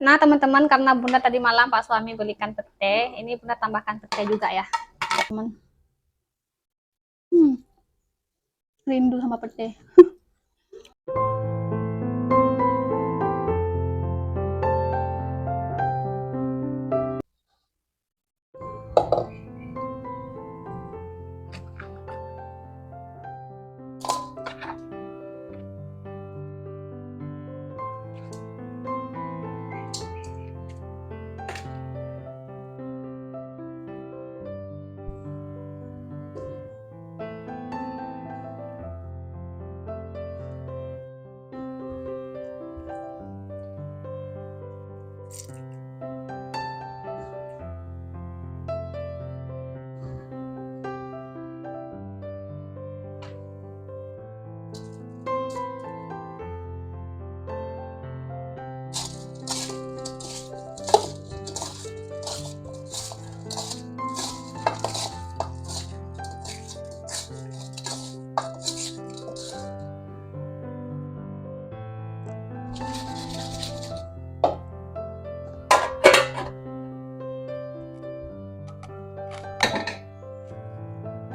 Nah, teman-teman, karena Bunda tadi malam Pak suami belikan pete, ini Bunda tambahkan pete juga ya, teman. Rindu sama pete.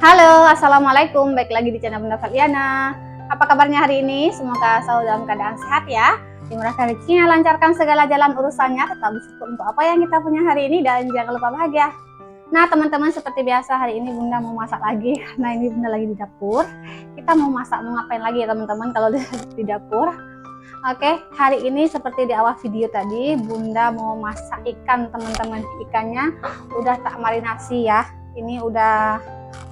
Halo, assalamualaikum. Baik lagi di channel Bunda Faliana. Apa kabarnya hari ini? Semoga selalu dalam keadaan sehat ya. Dimurahkan rezekinya, lancarkan segala jalan urusannya, tetap bersyukur untuk apa yang kita punya hari ini dan jangan lupa bahagia. Nah, teman-teman, seperti biasa hari ini Bunda mau masak lagi. Nah, ini Bunda lagi di dapur. Kita mau masak, mau ngapain lagi ya teman-teman kalau di dapur? Oke, hari ini seperti di awal video tadi, Bunda mau masak ikan teman-teman. Ikannya udah tak marinasi ya. Ini udah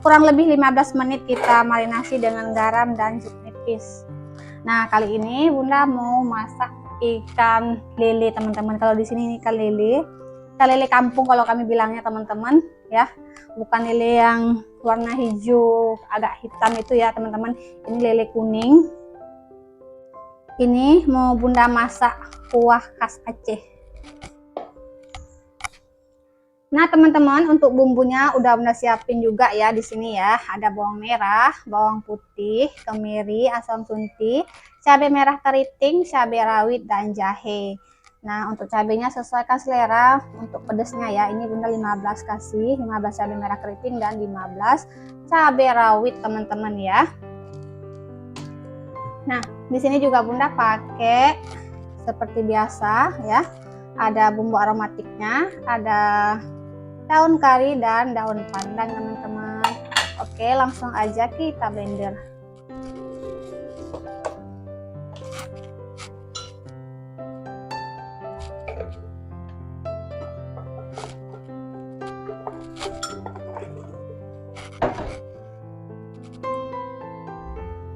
kurang lebih 15 menit kita marinasi dengan garam dan jeruk nipis. Nah, kali ini Bunda mau masak ikan lele teman-teman. Kalau di sini ikan lele kampung kalau kami bilangnya teman-teman ya. Bukan lele yang warna hijau agak hitam itu ya teman-teman. Ini lele kuning. Ini mau Bunda masak kuah khas Aceh. Nah, teman-teman, untuk bumbunya udah Bunda siapin juga ya di sini ya. Ada bawang merah, bawang putih, kemiri, asam sunti, cabai merah keriting, cabai rawit dan jahe. Nah, untuk cabenya sesuaikan selera. Untuk pedesnya ya, ini Bunda 15 kasih, 15 cabai merah keriting dan 15 cabai rawit teman-teman ya. Nah, di sini juga Bunda pakai seperti biasa ya. Ada bumbu aromatiknya, ada daun kari dan daun pandan teman-teman. Oke, langsung aja kita blender.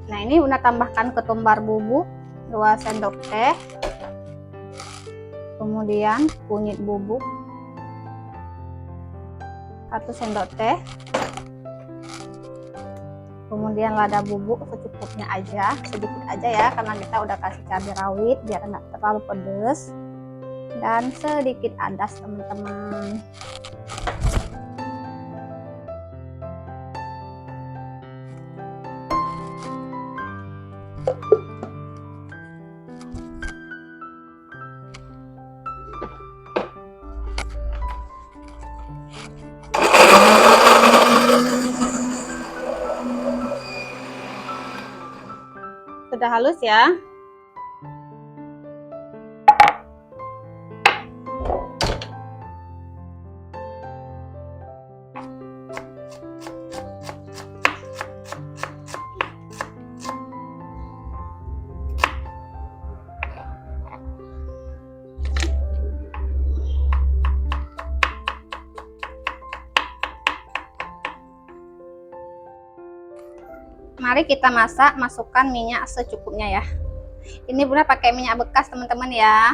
Nah, ini Bunda tambahkan ketumbar bubuk 2 sendok teh, kemudian kunyit bubuk 1 sendok teh, kemudian lada bubuk secukupnya aja, sedikit aja ya karena kita udah kasih cabai rawit biar nggak terlalu pedes, dan sedikit adas teman-teman. Sudah halus ya. Mari kita masak, masukkan minyak secukupnya ya. Ini Bunda pakai minyak bekas teman-teman ya.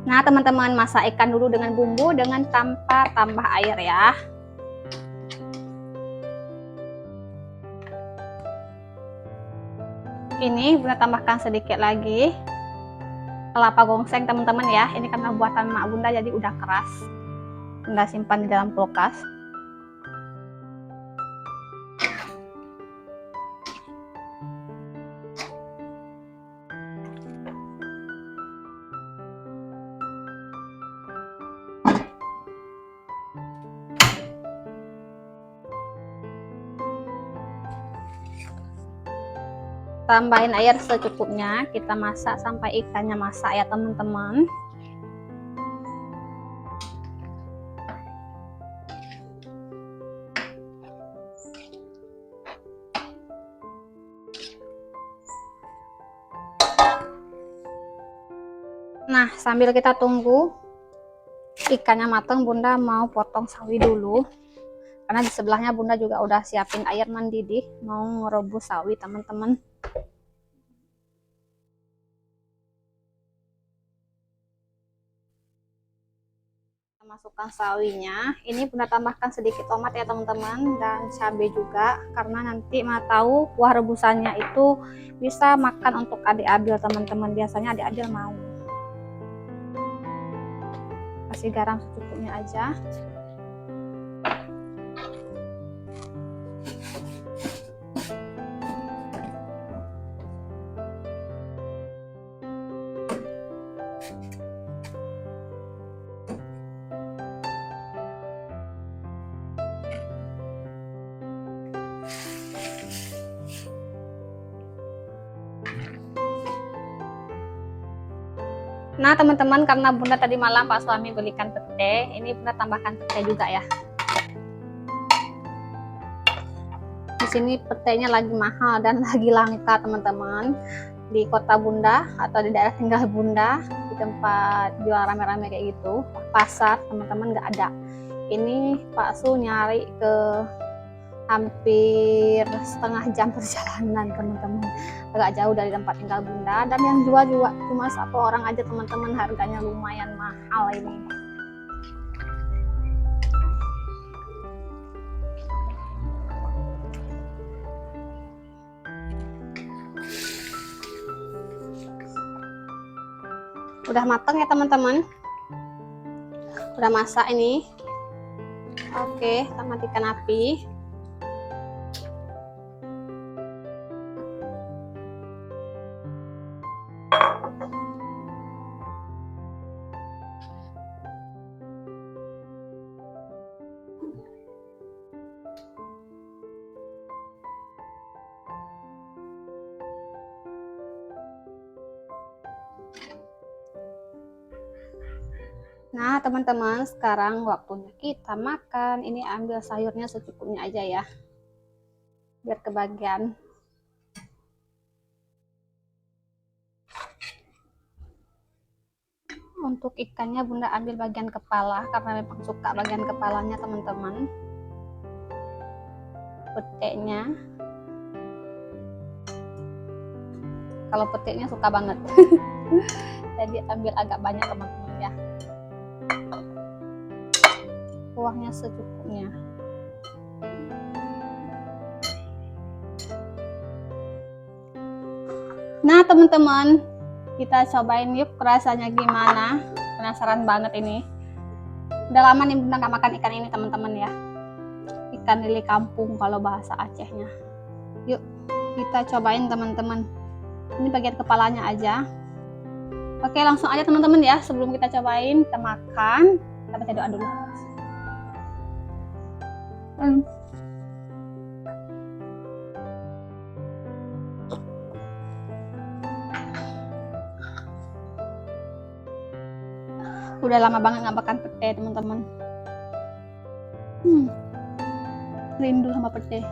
Nah, teman-teman, masak ikan dulu dengan bumbu dengan tanpa tambah air ya. Ini Bunda tambahkan sedikit lagi kelapa gongseng teman-teman ya. Ini karena buatan mak Bunda jadi udah keras. Bunda simpan di dalam kulkas. Tambahin air secukupnya, kita masak sampai ikannya masak ya teman-teman. Nah, sambil kita tunggu ikannya matang, Bunda mau potong sawi dulu. Karena di sebelahnya Bunda juga udah siapin air mendidih, mau ngerebus sawi teman-teman. Masukkan sawinya. Ini Bunda tambahkan sedikit tomat ya teman-teman, dan cabai juga, karena nanti mau tahu kuah rebusannya itu bisa makan untuk adik-adik teman-teman. Biasanya adik-adik mau. Kasih garam secukupnya aja. Nah teman-teman, karena Bunda tadi malam Pak suami belikan pete, ini Bunda tambahkan pete juga ya. Di sini petenya lagi mahal dan lagi langka teman-teman. Di kota Bunda atau di daerah tinggal Bunda, di tempat jual rame-rame kayak gitu, pasar teman-teman nggak ada. Ini Pak Su nyari ke hampir setengah jam perjalanan teman-teman, agak jauh dari tempat tinggal Bunda, dan yang jual juga cuma satu orang aja teman-teman. Harganya lumayan mahal ini. Udah matang ya teman-teman, udah masak ini. Oke, kita matikan api. Nah teman-teman, sekarang waktunya kita makan. Ini ambil sayurnya secukupnya aja ya, biar kebagian. Untuk ikannya Bunda ambil bagian kepala, karena memang suka bagian kepalanya teman-teman. Peteknya, kalau peteknya suka banget. Jadi ambil agak banyak teman-teman ya. Kuahnya secukupnya. Nah teman-teman, kita cobain yuk rasanya gimana. Penasaran banget ini. Udah lama nih Bunda nggak makan ikan ini teman-teman ya. Ikan lele kampung kalau bahasa Acehnya. Yuk kita cobain teman-teman. Ini bagian kepalanya aja. Oke, langsung aja teman-teman ya. Sebelum kita cobain, kita makan. Kita baca doa dulu. Udah lama banget nggak makan pete teman-teman. Rindu sama pete.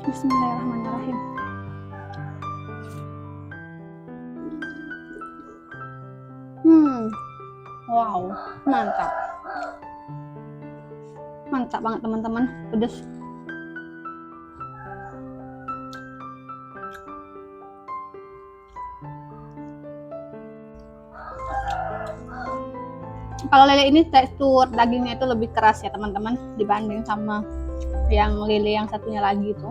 Bismillahirrahmanirrahim. Wow, mantap. Mantap banget teman-teman, pedes. Kalau lele ini tekstur dagingnya itu lebih keras ya teman-teman dibanding sama yang lele yang satunya lagi itu.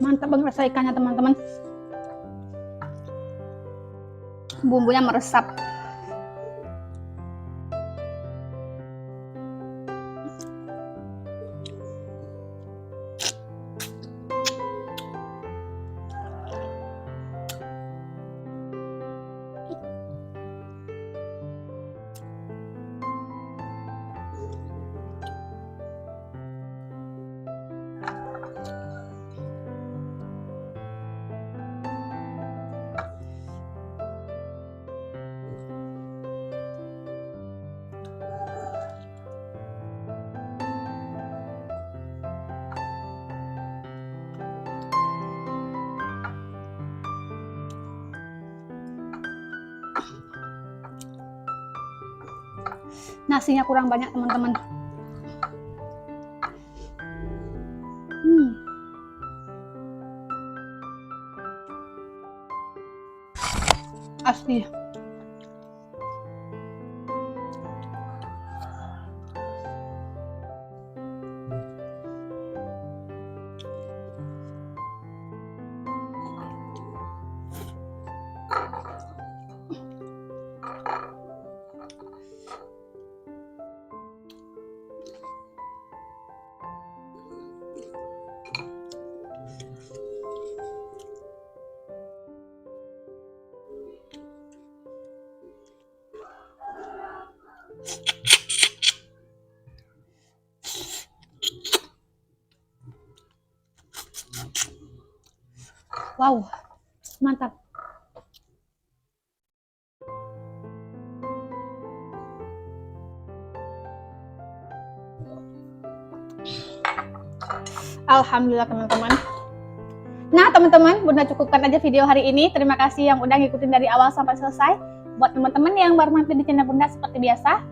Mantap banget rasa ikannya teman-teman, bumbunya meresap. Nasinya kurang banyak teman-teman. Asli. Wow, mantap. Alhamdulillah teman-teman. Nah teman-teman, Bunda cukupkan aja video hari ini. Terima kasih yang udah ngikutin dari awal sampai selesai. Buat teman-teman yang baru mampir di channel Bunda seperti biasa,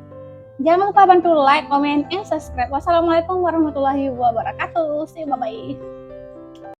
jangan lupa bantu like, comment, and subscribe. Wassalamualaikum warahmatullahi wabarakatuh. See you, bye-bye.